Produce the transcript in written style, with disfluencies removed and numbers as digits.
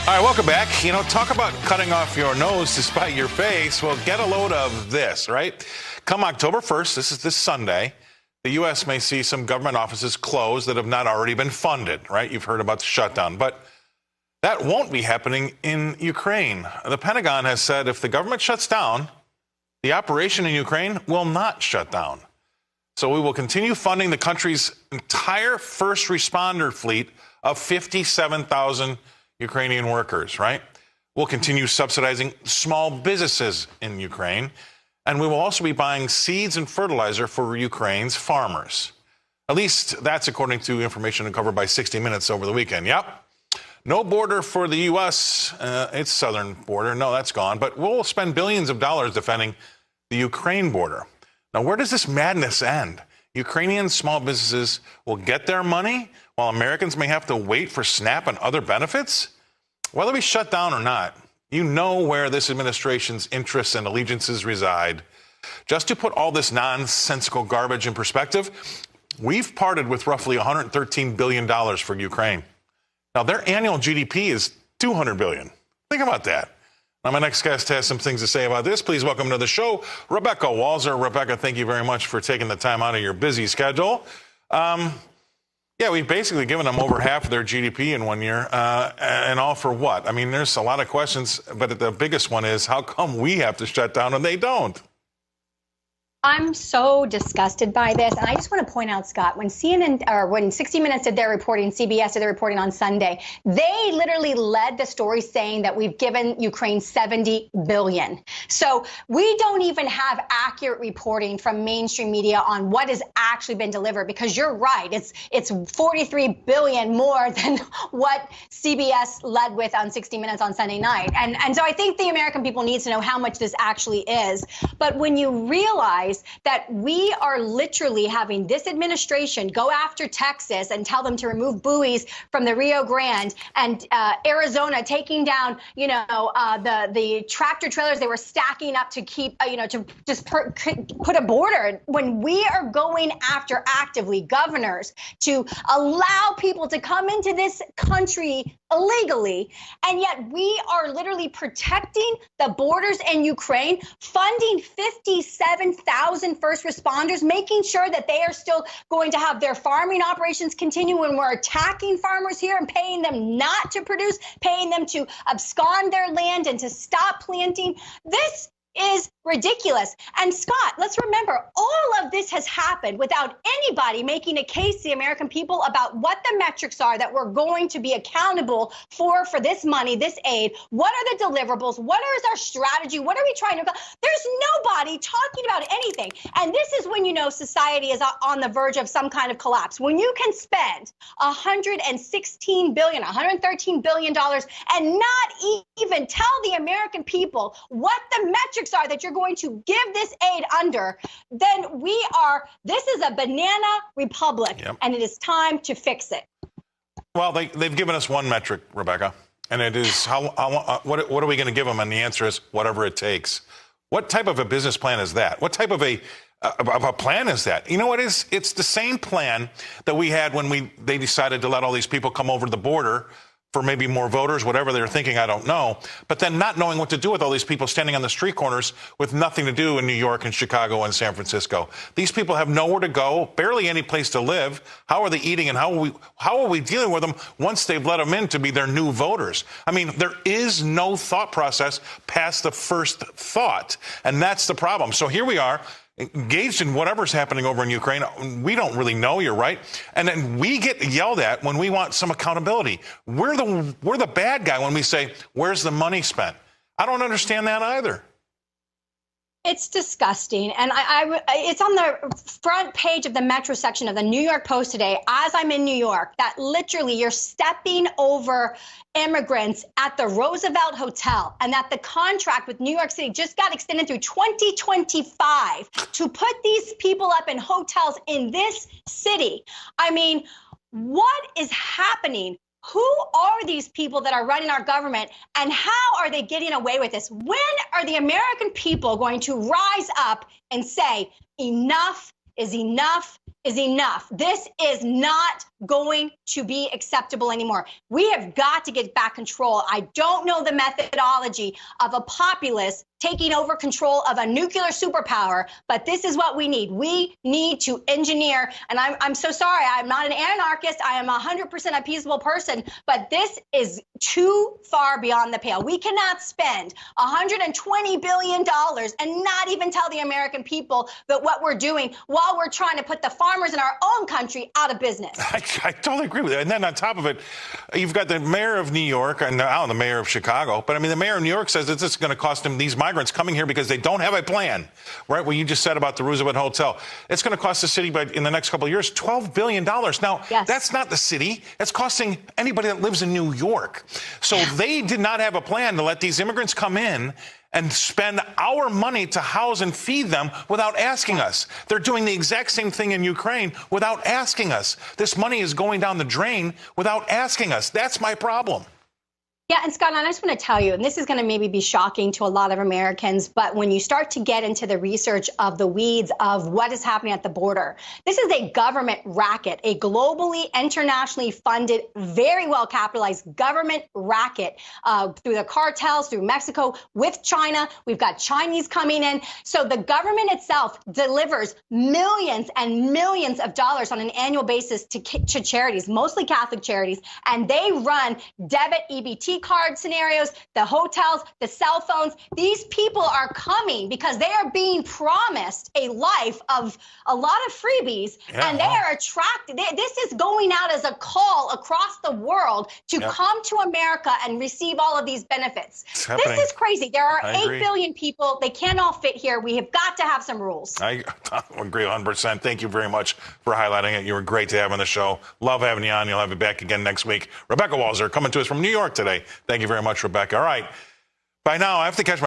All right, welcome back. You know, talk about cutting off your nose to spite your face. Well, get a load of this, right? Come October 1st, this is this Sunday, the U.S. may see some government offices closed that have not already been funded, right? You've heard about the shutdown, but that won't be happening in Ukraine. The Pentagon has said if the government shuts down, the operation in Ukraine will not shut down. So we will continue funding the country's entire first responder fleet of 57,000 Ukrainian workers, right? We'll continue subsidizing small businesses in Ukraine, and we will also be buying seeds and fertilizer for Ukraine's farmers. At least that's according to information uncovered by 60 Minutes over the weekend. Yep. No border for the U.S., its southern border. No, that's gone. But we'll spend billions of dollars defending the Ukraine border. Now, where does this madness end? Ukrainian small businesses will get their money while Americans may have to wait for SNAP and other benefits? Whether we shut down or not, you know where this administration's interests and allegiances reside. Just to put all this nonsensical garbage in perspective, we've parted with roughly $113 billion for Ukraine. Now, their annual GDP is $200 billion. Think about that. Now, my next guest has some things to say about this. Please welcome to the show, Rebecca Walser. Rebecca, thank you very much for taking the time out of your busy schedule. Yeah, we've basically given them over half of their GDP in 1 year, and all for what? I mean, there's a lot of questions, but the biggest one is how come we have to shut down and they don't? I'm so disgusted by this. And I just want to point out, Scott, when CNN or when 60 Minutes did their reporting, CBS did their reporting on Sunday, they literally led the story saying that we've given Ukraine $70 billion. So we don't even have accurate reporting from mainstream media on what has actually been delivered, because you're right. It's $43 billion more than what CBS led with on 60 Minutes on Sunday night. And so I think the American people need to know how much this actually is. But when you realize that we are literally having this administration go after Texas and tell them to remove buoys from the Rio Grande, and Arizona taking down, the tractor trailers they were stacking up to keep, to just put a border, when we are going after actively governors to allow people to come into this country illegally, and yet we are literally protecting the borders in Ukraine, funding 57,000 first responders, making sure that they are still going to have their farming operations continue when we're attacking farmers here and paying them not to produce, paying them to abscond their land and to stop planting. This is ridiculous. And Scott, let's remember, all of this has happened without anybody making a case to the American people about what the metrics are that we're going to be accountable for this money, this aid. What are the deliverables? What is our strategy? What are we trying to do? There's nobody talking about anything. And this is when you know society is on the verge of some kind of collapse. When you can spend $116 billion, $113 billion and not even tell the American people what the metrics are that you're going to give this aid under, then this is a banana republic, yep. And it is time to fix it. Well, they've given us one metric, Rebecca, and it is what are we going to give them? And the answer is whatever it takes. What type of a business plan is that? What type of a plan is that? You know what is? It's the same plan that we had when they decided to let all these people come over the border for maybe more voters, whatever they were thinking, I don't know. But then not knowing what to do with all these people standing on the street corners with nothing to do in New York and Chicago and San Francisco. These people have nowhere to go, barely any place to live. How are they eating, and how are we dealing with them once they've let them in to be their new voters? I mean, there is no thought process past the first thought, and that's the problem. So here we are, engaged in whatever's happening over in Ukraine. We don't really know, you're right. And then we get yelled at when we want some accountability. We're the bad guy when we say, where's the money spent? I don't understand that either. It's disgusting. And it's on the front page of the Metro section of the New York Post today, as I'm in New York, that literally you're stepping over immigrants at the Roosevelt Hotel, and that the contract with New York City just got extended through 2025 to put these people up in hotels in this city. I mean, what is happening? Who are these people that are running our government, and how are they getting away with this? When are the American people going to rise up and say enough is enough is enough. This is not going to be acceptable anymore. We have got to get back control. I don't know the methodology of a populace taking over control of a nuclear superpower, but this is what we need. We need to engineer, and I'm so sorry, I'm not an anarchist, I am 100% a peaceable person, but this is too far beyond the pale. We cannot spend $120 billion and not even tell the American people that what we're doing while we're trying to put the farmers in our own country out of business. I totally agree with you. And then on top of it, you've got the mayor of New York and now the mayor of Chicago. But I mean, the mayor of New York says that this is going to cost him, these migrants coming here because they don't have a plan, right? What you just said about the Roosevelt Hotel. It's going to cost the city, in the next couple of years, $12 billion. Now, yes, that's not the city. It's costing anybody that lives in New York. So they did not have a plan to let these immigrants come in and spend our money to house and feed them without asking us. They're doing the exact same thing in Ukraine without asking us. This money is going down the drain without asking us. That's my problem. Yeah, and Scott, I just want to tell you, and this is going to maybe be shocking to a lot of Americans, but when you start to get into the research of the weeds of what is happening at the border, this is a government racket, a globally, internationally funded, very well capitalized government racket through the cartels, through Mexico, with China. We've got Chinese coming in. So the government itself delivers millions and millions of dollars on an annual basis to charities, mostly Catholic charities, and they run debit EBT card scenarios, the hotels, the cell phones. These people are coming because they are being promised a life of a lot of freebies, and they are attracted. This is going out as a call across the world to come to America and receive all of these benefits. This is crazy. There are 8 billion people. They can't all fit here. We have got to have some rules. I agree 100%. Thank you very much for highlighting it. You were great to have on the show. Love having you on. You'll have you back again next week. Rebecca Walser coming to us from New York today. Thank you very much, Rebecca. All right. By now, I have to catch my